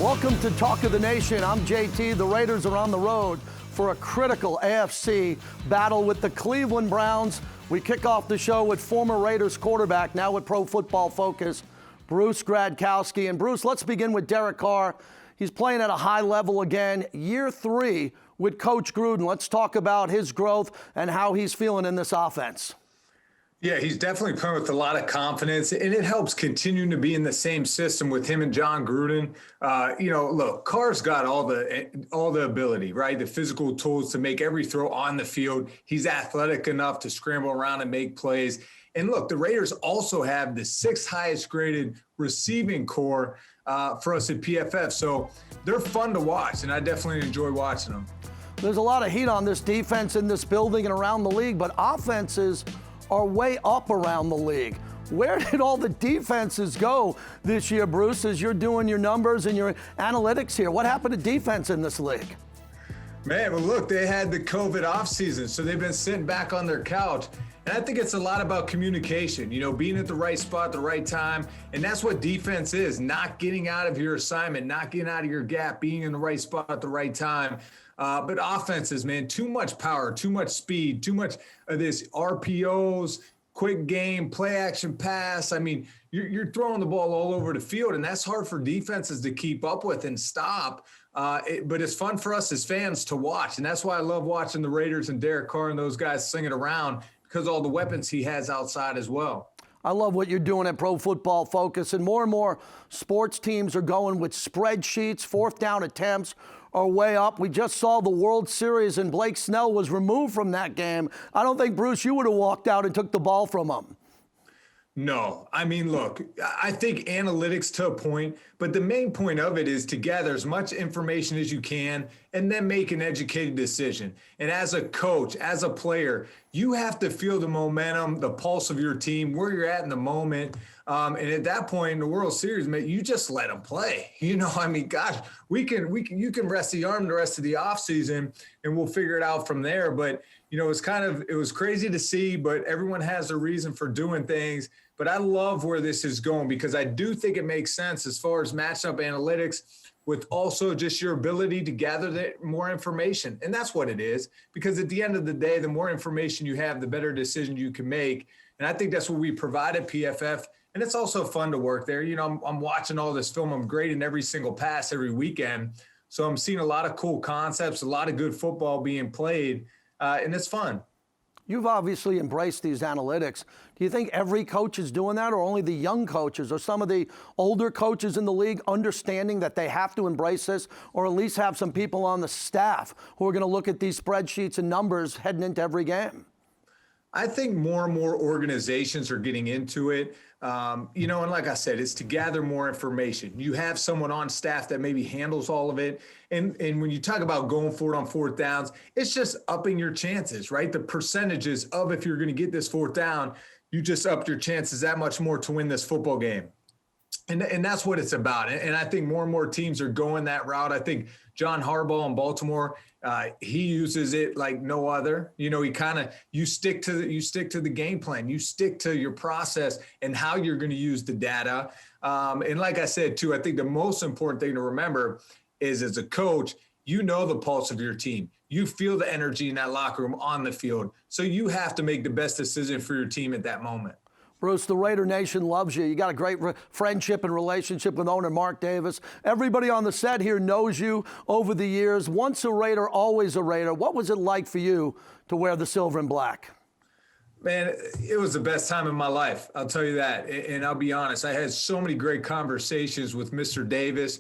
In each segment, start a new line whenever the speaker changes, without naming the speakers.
Welcome to Talk of the Nation. I'm JT. The Raiders are on the road for a critical AFC battle with the Cleveland Browns. We kick off the show with former Raiders quarterback, now with Pro Football Focus, Bruce Gradkowski. And Bruce, let's begin with Derek Carr. He's playing at a high level again, year 3 with Coach Gruden. Let's talk about his growth and how he's feeling in this offense.
Yeah, he's definitely playing with a lot of confidence, and it helps continuing to be in the same system with him and John Gruden. Look, Carr's got all the ability, right? The physical tools to make every throw on the field. He's athletic enough to scramble around and make plays. And look, the Raiders also have the 6th highest graded receiving core for us at PFF. So they're fun to watch, and I definitely enjoy watching them.
There's a lot of heat on this defense in this building and around the league, but offenses are way up around the league. Where did all the defenses go this year, Bruce, as you're doing your numbers and your analytics here? What happened to defense in this league?
Man, well, look, they had the COVID offseason, so they've been sitting back on their couch. And I think it's a lot about communication, being at the right spot at the right time. And that's what defense is, not getting out of your assignment, not getting out of your gap, being in the right spot at the right time. But offenses, man, too much power, too much speed, too much of this RPOs, quick game, play action pass. I mean, you're throwing the ball all over the field, and that's hard for defenses to keep up with and stop. But it's fun for us as fans to watch. And that's why I love watching the Raiders and Derek Carr and those guys sling it around, because all the weapons he has outside as well.
I love what you're doing at Pro Football Focus, and more sports teams are going with spreadsheets. 4th down attempts are way up. We just saw the World Series, and Blake Snell was removed from that game. I don't think, Bruce, you would have walked out and took the ball from him.
No, I mean, look, I think analytics to a point, but the main point of it is to gather as much information as you can and then make an educated decision. And as a coach, as a player, you have to feel the momentum, the pulse of your team, where you're at in the moment. And at that point in the World Series, man, you just let them play. I mean, gosh, you can rest the arm the rest of the offseason and we'll figure it out from there. But, it was crazy to see, but everyone has a reason for doing things. But I love where this is going, because I do think it makes sense as far as matchup analytics with also just your ability to gather more information. And that's what it is, because at the end of the day, the more information you have, the better decision you can make. And I think that's what we provide at PFF. And it's also fun to work there. I'm watching all this film. I'm grading every single pass every weekend. So I'm seeing a lot of cool concepts, a lot of good football being played, and it's fun.
You've obviously embraced these analytics. Do you think every coach is doing that, or only the young coaches, or some of the older coaches in the league understanding that they have to embrace this, or at least have some people on the staff who are going to look at these spreadsheets and numbers heading into every game?
I think more and more organizations are getting into it. And like I said, it's to gather more information. You have someone on staff that maybe handles all of it. And when you talk about going for it on 4th downs, it's just upping your chances, right? The percentages of, if you're going to get this 4th down, you just upped your chances that much more to win this football game. And that's what it's about. And I think more and more teams are going that route. I think John Harbaugh in Baltimore, he uses it like no other. You stick to the game plan. You stick to your process and how you're going to use the data. And like I said, too, I think the most important thing to remember is, as a coach, the pulse of your team. You feel the energy in that locker room on the field. So you have to make the best decision for your team at that moment.
Bruce, the Raider Nation loves you. You got a great friendship and relationship with owner Mark Davis. Everybody on the set here knows you over the years. Once a Raider, always a Raider. What was it like for you to wear the silver and black?
Man, it was the best time in my life. I'll tell you that. And I'll be honest, I had so many great conversations with Mr. Davis.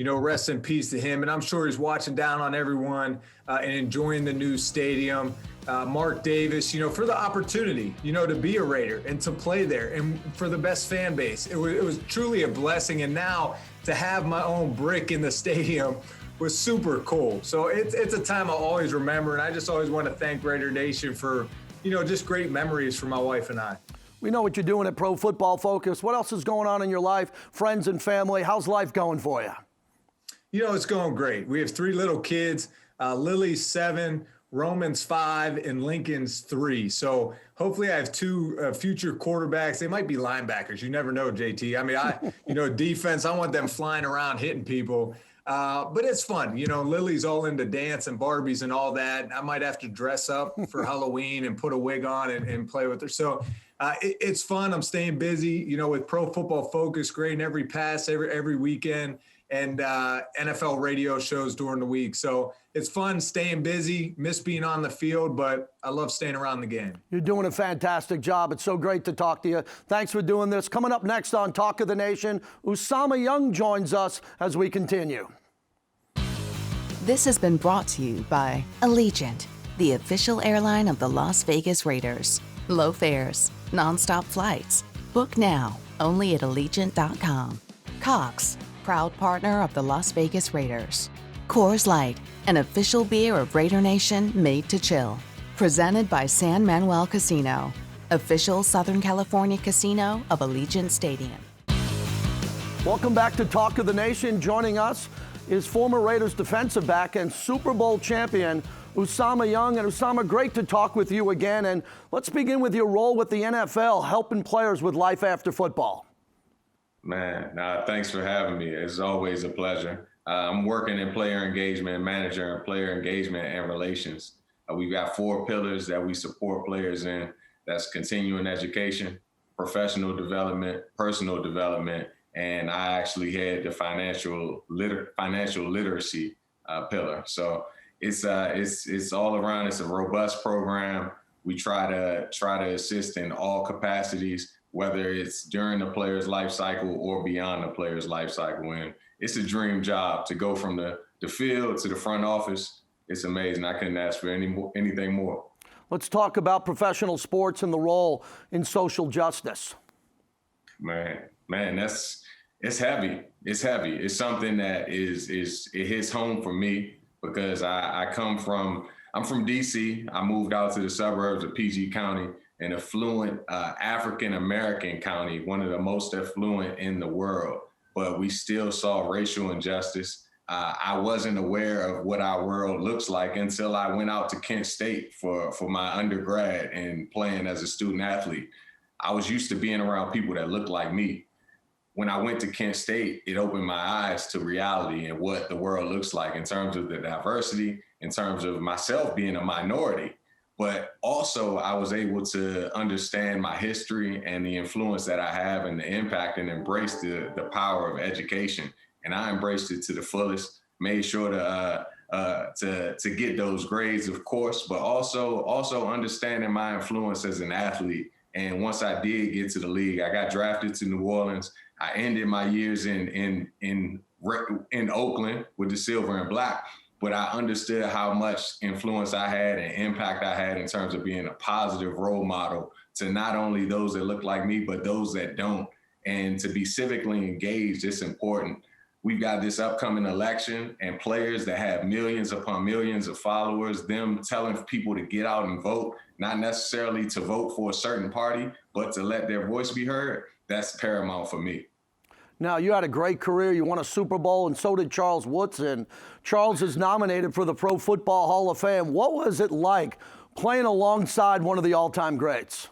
Rest in peace to him. And I'm sure he's watching down on everyone and enjoying the new stadium. Mark Davis, for the opportunity, to be a Raider and to play there, and for the best fan base. It was truly a blessing. And now to have my own brick in the stadium was super cool. So it's a time I'll always remember. And I just always want to thank Raider Nation for, just great memories for my wife and I.
We know what you're doing at Pro Football Focus. What else is going on in your life? Friends and family? How's life going for you?
It's going great. We have 3 little kids. Lily's 7. Romans 5, and Lincoln's 3. So hopefully I have two future quarterbacks. They might be linebackers. You never know, JT. I mean, defense, I want them flying around hitting people. But it's fun. Lily's all into dance and Barbies and all that. I might have to dress up for Halloween and put a wig on and play with her. So it's fun. I'm staying busy, with Pro Football Focus, grading every pass every weekend, and NFL radio shows during the week. So it's fun staying busy, miss being on the field, but I love staying around the game.
You're doing a fantastic job. It's so great to talk to you. Thanks for doing this. Coming up next on Talk of the Nation, Usama Young joins us as we continue.
This has been brought to you by Allegiant, the official airline of the Las Vegas Raiders. Low fares, nonstop flights. Book now, only at Allegiant.com. Cox, proud partner of the Las Vegas Raiders. Coors Light, an official beer of Raider Nation made to chill. Presented by San Manuel Casino, official Southern California casino of Allegiant Stadium.
Welcome back to Talk of the Nation. Joining us is former Raiders defensive back and Super Bowl champion Usama Young. And Usama, great to talk with you again. And let's begin with your role with the NFL, helping players with life after football.
Man, thanks for having me. It's always a pleasure. I'm working in player engagement, manager and player engagement and relations. We've got 4 pillars that we support players in. That's continuing education, professional development, personal development, and I actually had the financial literacy pillar. So it's all around. It's a robust program. We try to assist in all capacities, whether it's during the player's life cycle or beyond the player's life cycle. And it's a dream job to go from the field to the front office. It's amazing. I couldn't ask for anything more.
Let's talk about professional sports and the role in social justice.
Man, it's heavy. It's heavy. It's something that it hits home for me because I'm from DC. I moved out to the suburbs of PG County, an affluent African-American county, one of the most affluent in the world, but we still saw racial injustice. I wasn't aware of what our world looks like until I went out to Kent State for my undergrad and playing as a student athlete. I was used to being around people that looked like me. When I went to Kent State, it opened my eyes to reality and what the world looks like in terms of the diversity, in terms of myself being a minority. But also I was able to understand my history and the influence that I have and the impact and embrace the power of education. And I embraced it to the fullest, made sure to get those grades, of course, but also understanding my influence as an athlete. And once I did get to the league, I got drafted to New Orleans. I ended my years in Oakland with the silver and black, but I understood how much influence I had and impact I had in terms of being a positive role model to not only those that look like me, but those that don't. And to be civically engaged, it's important. We've got this upcoming election and players that have millions upon millions of followers, them telling people to get out and vote, not necessarily to vote for a certain party, but to let their voice be heard. That's paramount for me.
Now, you had a great career. You won a Super Bowl, and so did Charles Woodson. Charles is nominated for the Pro Football Hall of Fame. What was it like playing alongside one of the all-time greats?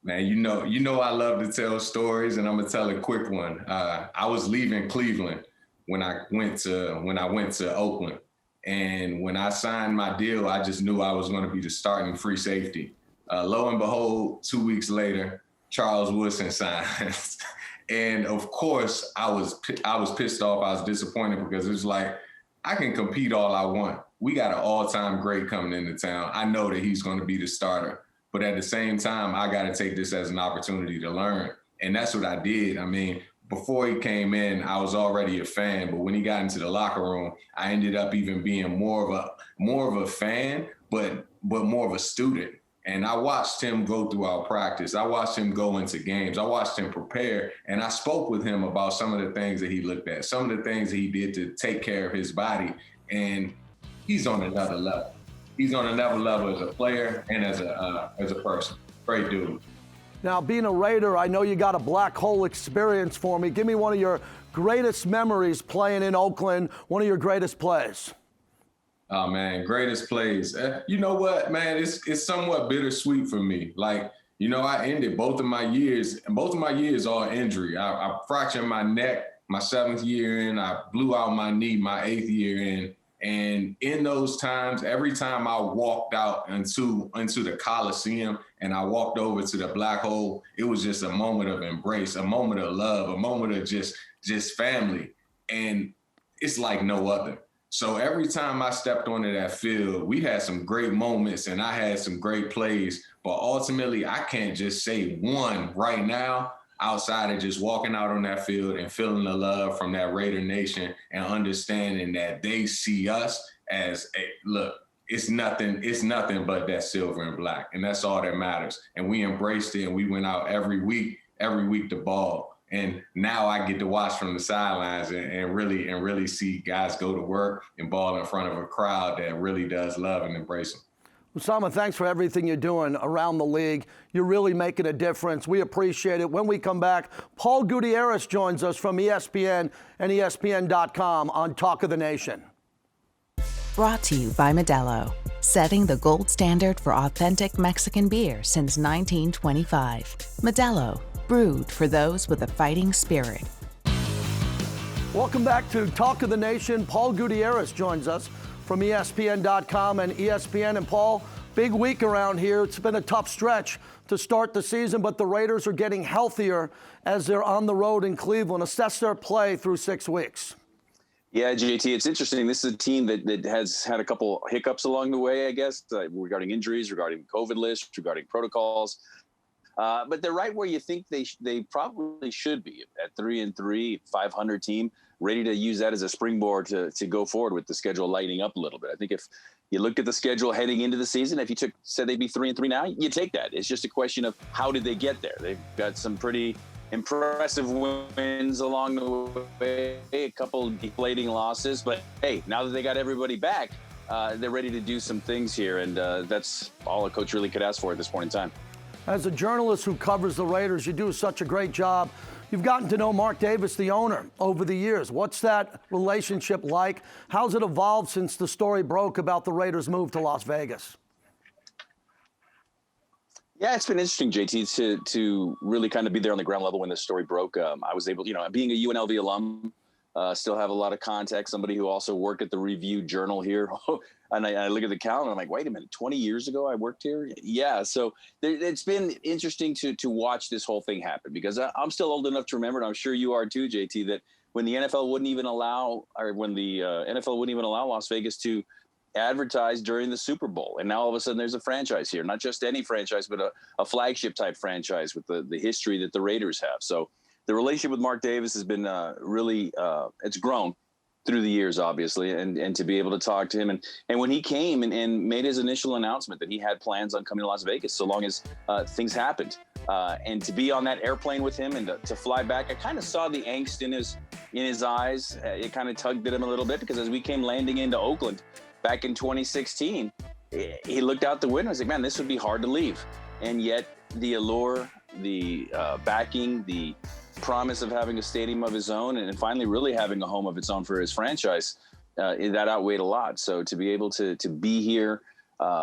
Man, you know I love to tell stories, and I'm gonna tell a quick one. I was leaving Cleveland when I went to Oakland, and when I signed my deal, I just knew I was going to be the starting free safety. Lo and behold, 2 weeks later, Charles Woodson signed, and of course I was pissed off. I was disappointed because it's like I can compete all I want. We got an all-time great coming into town. I know that he's going to be the starter. But at the same time, I got to take this as an opportunity to learn. And that's what I did. I mean, before he came in, I was already a fan. But when he got into the locker room, I ended up even being more of a fan, but more of a student. And I watched him go throughout practice. I watched him go into games. I watched him prepare. And I spoke with him about some of the things that he looked at, some of the things that he did to take care of his body. And he's on another level. He's on another level as a player and as a person. Great dude.
Now, being a Raider, I know you got a black hole experience for me. Give me one of your greatest memories playing in Oakland, one of your greatest plays.
Oh man, greatest plays. You know what, man? It's somewhat bittersweet for me. Like, I ended both of my years, and both of my years all injury. I fractured my neck my 7th year in. I blew out my knee my 8th year in. And in those times, every time I walked out into the Coliseum and I walked over to the black hole, it was just a moment of embrace, a moment of love, a moment of just family. And it's like no other. So every time I stepped onto that field, we had some great moments and I had some great plays. But ultimately, I can't just say one right now outside of just walking out on that field and feeling the love from that Raider Nation and understanding that they see us as look, it's nothing but that silver and black. And that's all that matters. And we embraced it and we went out every week to ball. And now I get to watch from the sidelines and really see guys go to work and ball in front of a crowd that really does love and embrace them.
Usama, thanks for everything you're doing around the league. You're really making a difference. We appreciate it. When we come back, Paul Gutierrez joins us from ESPN and ESPN.com on Talk of the Nation.
Brought to you by Modelo, setting the gold standard for authentic Mexican beer since 1925. Modelo, brewed for those with a fighting spirit.
Welcome back to Talk of the Nation. Paul Gutierrez joins us from ESPN.com and ESPN. And Paul, big week around here. It's been a tough stretch to start the season, but the Raiders are getting healthier as they're on the road in Cleveland. Assess their play through 6 weeks.
Yeah, JT, it's interesting. This is a team that has had a couple hiccups along the way, I guess, regarding injuries, regarding COVID lists, regarding protocols. But they're right where you think they probably should be at 3-3, 500 team, ready to use that as a springboard to go forward with the schedule lightening up a little bit. I think if you looked at the schedule heading into the season, if you said they'd be 3-3 now, you take that. It's just a question of how did they get there? They've got some pretty impressive wins along the way, a couple deflating losses, but hey, now that they got everybody back, they're ready to do some things here, and that's all a coach really could ask for at this point in time.
As a journalist who covers the Raiders, you do such a great job. You've gotten to know Mark Davis, the owner, over the years. What's that relationship like? How's it evolved since the story broke about the Raiders' move to Las Vegas?
Yeah, it's been interesting, JT, to really kind of be there on the ground level when this story broke. I was able, being a UNLV alum, still have a lot of contacts, somebody who also worked at the Review Journal here. And I look at the calendar, I'm like, wait a minute, 20 years ago I worked here? Yeah, so it's been interesting to watch this whole thing happen, because I'm still old enough to remember, and I'm sure you are too, JT, that when the NFL wouldn't even allow, Las Vegas to advertise during the Super Bowl. And now all of a sudden there's a franchise here, not just any franchise, but a flagship type franchise with the history that the Raiders have. So the relationship with Mark Davis has been really, it's grown through the years, obviously, and to be able to talk to him. And when he came and made his initial announcement that he had plans on coming to Las Vegas, so long as things happened, and to be on that airplane with him and to fly back, I kind of saw the angst in his eyes. It kind of tugged at him a little bit, because as we came landing into Oakland back in 2016, he looked out the window and was like, man, this would be hard to leave. And yet the allure, the backing, the promise of having a stadium of his own, and finally really having a home of its own for his franchise, that outweighed a lot. So to be able to be here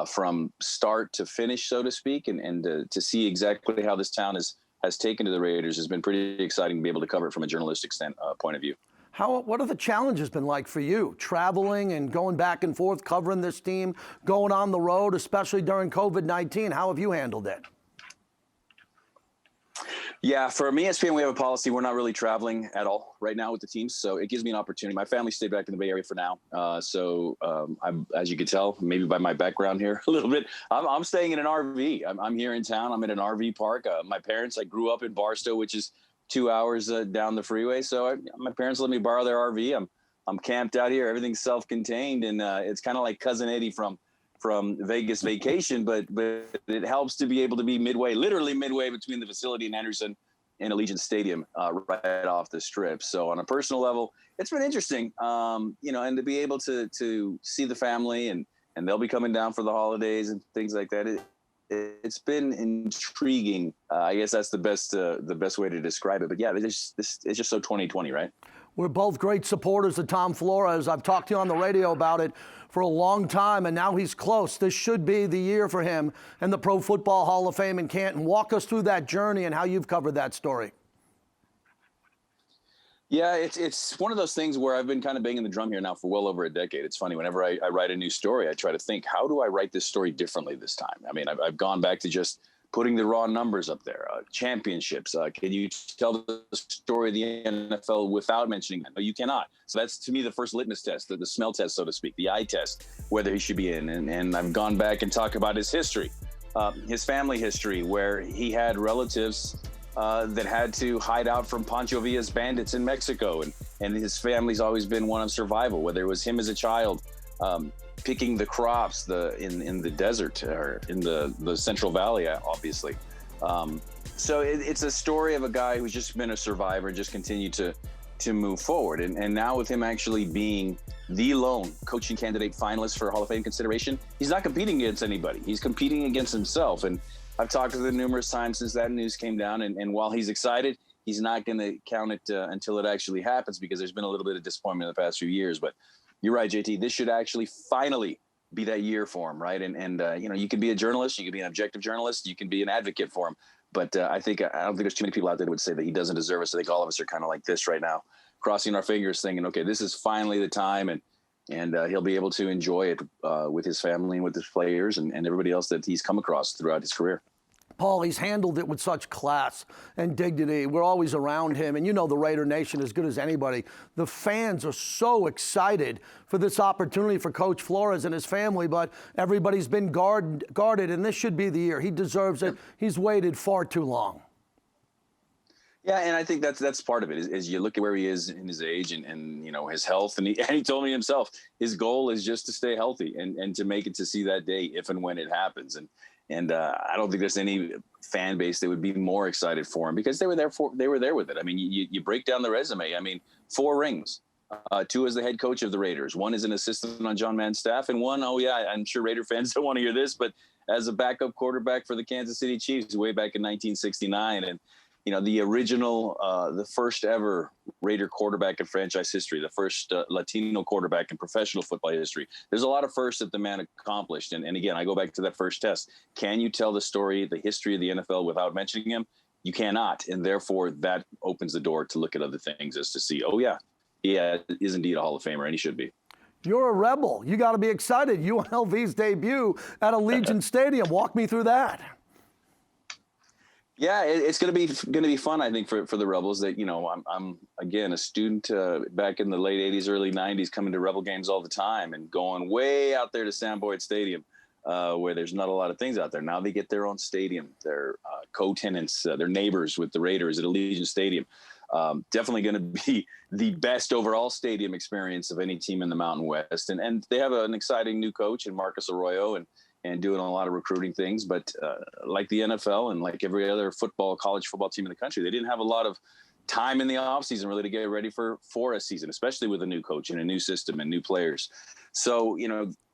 from start to finish, so to speak, and to see exactly how this town has taken to the Raiders has been pretty exciting to be able to cover it from a journalistic point of view.
What have the challenges been like for you, traveling and going back and forth, covering this team, going on the road, especially during COVID-19? How have you handled it?
Yeah, for me, ESPN, we have a policy. We're not really traveling at all right now with the teams, so it gives me an opportunity. My family stayed back in the Bay Area for now, I'm, as you could tell, maybe by my background here a little bit, I'm staying in an RV. I'm here in town. I'm in an RV park. My parents, I grew up in Barstow, which is 2 hours down the freeway, so my parents let me borrow their RV. I'm camped out here. Everything's self-contained, and it's kind of like Cousin Eddie from Vegas Vacation, but it helps to be able to be literally midway between the facility in Henderson and Allegiant Stadium, right off the strip. So on a personal level, it's been interesting, and to be able to see the family, and they'll be coming down for the holidays and things like that. It's been intriguing. I guess that's the best way to describe it. But yeah, it's just so 2020, right?
We're both great supporters of Tom Flores. I've talked to you on the radio about it for a long time, and now he's close. This should be the year for him and the Pro Football Hall of Fame in Canton. Walk us through that journey and how you've covered that story.
Yeah, it's one of those things where I've been kind of banging the drum here now for well over a decade. It's funny, whenever I write a new story, I try to think, how do I write this story differently this time? I mean, I've gone back to just putting the raw numbers up there, championships. Can you tell the story of the NFL without mentioning that? No, you cannot. So that's, to me, the first litmus test, the smell test, so to speak, the eye test, whether he should be in. And I've gone back and talked about his history, his family history, where he had relatives that had to hide out from Pancho Villa's bandits in Mexico. And his family's always been one of survival, whether it was him as a child, picking the crops in the desert or in the Central Valley, obviously. So it's a story of a guy who's just been a survivor and just continued to move forward. And now with him actually being the lone coaching candidate finalist for Hall of Fame consideration, he's not competing against anybody. He's competing against himself. And I've talked to him numerous times since that news came down. And while he's excited, he's not going to count it until it actually happens, because there's been a little bit of disappointment in the past few years. But you're right, JT. This should actually finally be that year for him, right? And you can be a journalist, you can be an objective journalist, you can be an advocate for him. But I don't think there's too many people out there that would say that he doesn't deserve it. So I think all of us are kind of like this right now, crossing our fingers, thinking, okay, this is finally the time, and he'll be able to enjoy it with his family and with his players and everybody else that he's come across throughout his career.
Paul, he's handled it with such class and dignity. We're always around him, and you know the Raider Nation as good as anybody. The fans are so excited for this opportunity for Coach Flores and his family, but everybody's been guarded, and this should be the year. He deserves it. He's waited far too long.
Yeah, and I think that's part of it, is you look at where he is in his age and his health, and he told me himself, his goal is just to stay healthy and to make it to see that day if and when it happens. And I don't think there's any fan base that would be more excited for him, because they were there with it. I mean, you break down the resume. I mean, 4 rings, 2 as the head coach of the Raiders, 1 as an assistant on John Mann's staff, and 1, I'm sure Raider fans don't want to hear this, but as a backup quarterback for the Kansas City Chiefs way back in 1969. And the original, the first ever Raider quarterback in franchise history, the first Latino quarterback in professional football history. There's a lot of firsts that the man accomplished. And again, I go back to that first test. Can you tell the story, the history of the NFL without mentioning him? You cannot. And therefore, that opens the door to look at other things, as to see, he is indeed a Hall of Famer, and he should be.
You're a rebel. You got to be excited. UNLV's debut at Allegiant Stadium. Walk me through that.
Yeah, it's going to be fun, I think, for the Rebels. That I'm again a student back in the late '80s, early '90s, coming to Rebel games all the time and going way out there to Sam Boyd Stadium, where there's not a lot of things out there. Now they get their own stadium. They're co-tenants, they're neighbors with the Raiders at Allegiant Stadium. Definitely going to be the best overall stadium experience of any team in the Mountain West. And they have an exciting new coach in Marcus Arroyo, and doing a lot of recruiting things. But like the NFL and like every other college football team in the country, they didn't have a lot of time in the offseason really to get ready for a season, especially with a new coach and a new system and new players. So,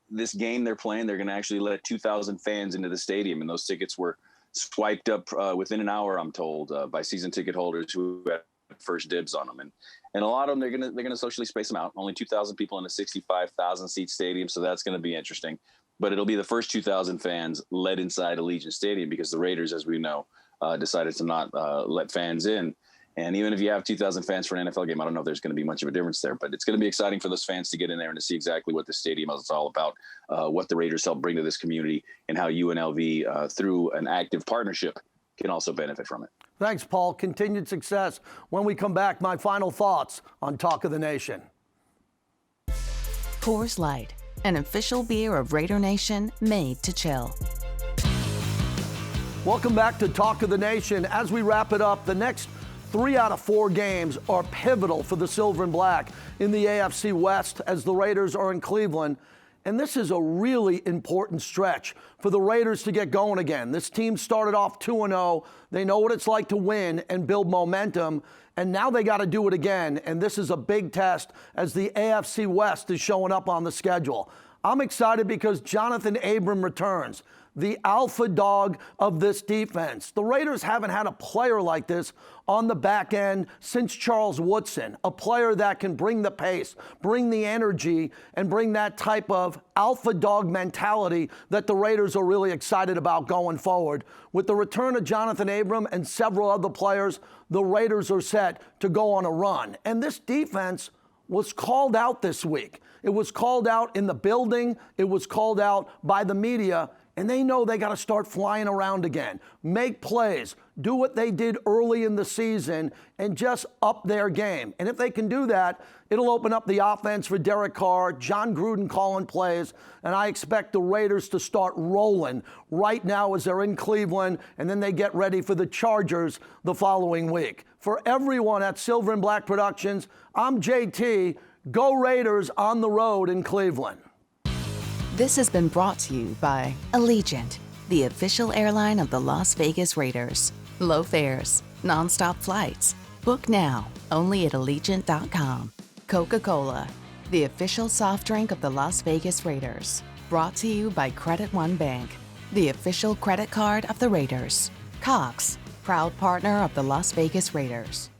this game they're playing, they're going to actually let 2,000 fans into the stadium. And those tickets were swiped up within an hour, I'm told, by season ticket holders who had first dibs on them. And a lot of them, they're going to socially space them out. Only 2,000 people in a 65,000 seat stadium. So that's going to be interesting. But it'll be the first 2,000 fans led inside Allegiant Stadium, because the Raiders, as we know, decided to not let fans in. And even if you have 2,000 fans for an NFL game, I don't know if there's going to be much of a difference there. But it's going to be exciting for those fans to get in there and to see exactly what the stadium is all about, what the Raiders help bring to this community, and how UNLV, through an active partnership, can also benefit from it.
Thanks, Paul. Continued success. When we come back, my final thoughts on Talk of the Nation.
Coors Light, an official beer of Raider Nation, made to chill.
Welcome back to Talk of the Nation. As we wrap it up, the next 3 out of 4 games are pivotal for the Silver and Black in the AFC West, as the Raiders are in Cleveland. And this is a really important stretch for the Raiders to get going again. This team started off 2-0. They know what it's like to win and build momentum. And now they got to do it again. And this is a big test, as the AFC West is showing up on the schedule. I'm excited because Jonathan Abram returns. the alpha dog of this defense. The Raiders haven't had a player like this on the back end since Charles Woodson, a player that can bring the pace, bring the energy, and bring that type of alpha dog mentality that the Raiders are really excited about going forward. With the return of Jonathan Abram and several other players, the Raiders are set to go on a run. And this defense was called out this week. It was called out in the building. It was called out by the media. And they know they got to start flying around again, make plays, do what they did early in the season, and just up their game. And if they can do that, it'll open up the offense for Derek Carr, John Gruden calling plays, and I expect the Raiders to start rolling right now as they're in Cleveland, and then they get ready for the Chargers the following week. For everyone at Silver and Black Productions, I'm JT. Go Raiders on the road in Cleveland.
This has been brought to you by Allegiant, the official airline of the Las Vegas Raiders. Low fares, nonstop flights. Book now, only at Allegiant.com. Coca-Cola, the official soft drink of the Las Vegas Raiders. Brought to you by Credit One Bank, the official credit card of the Raiders. Cox, proud partner of the Las Vegas Raiders.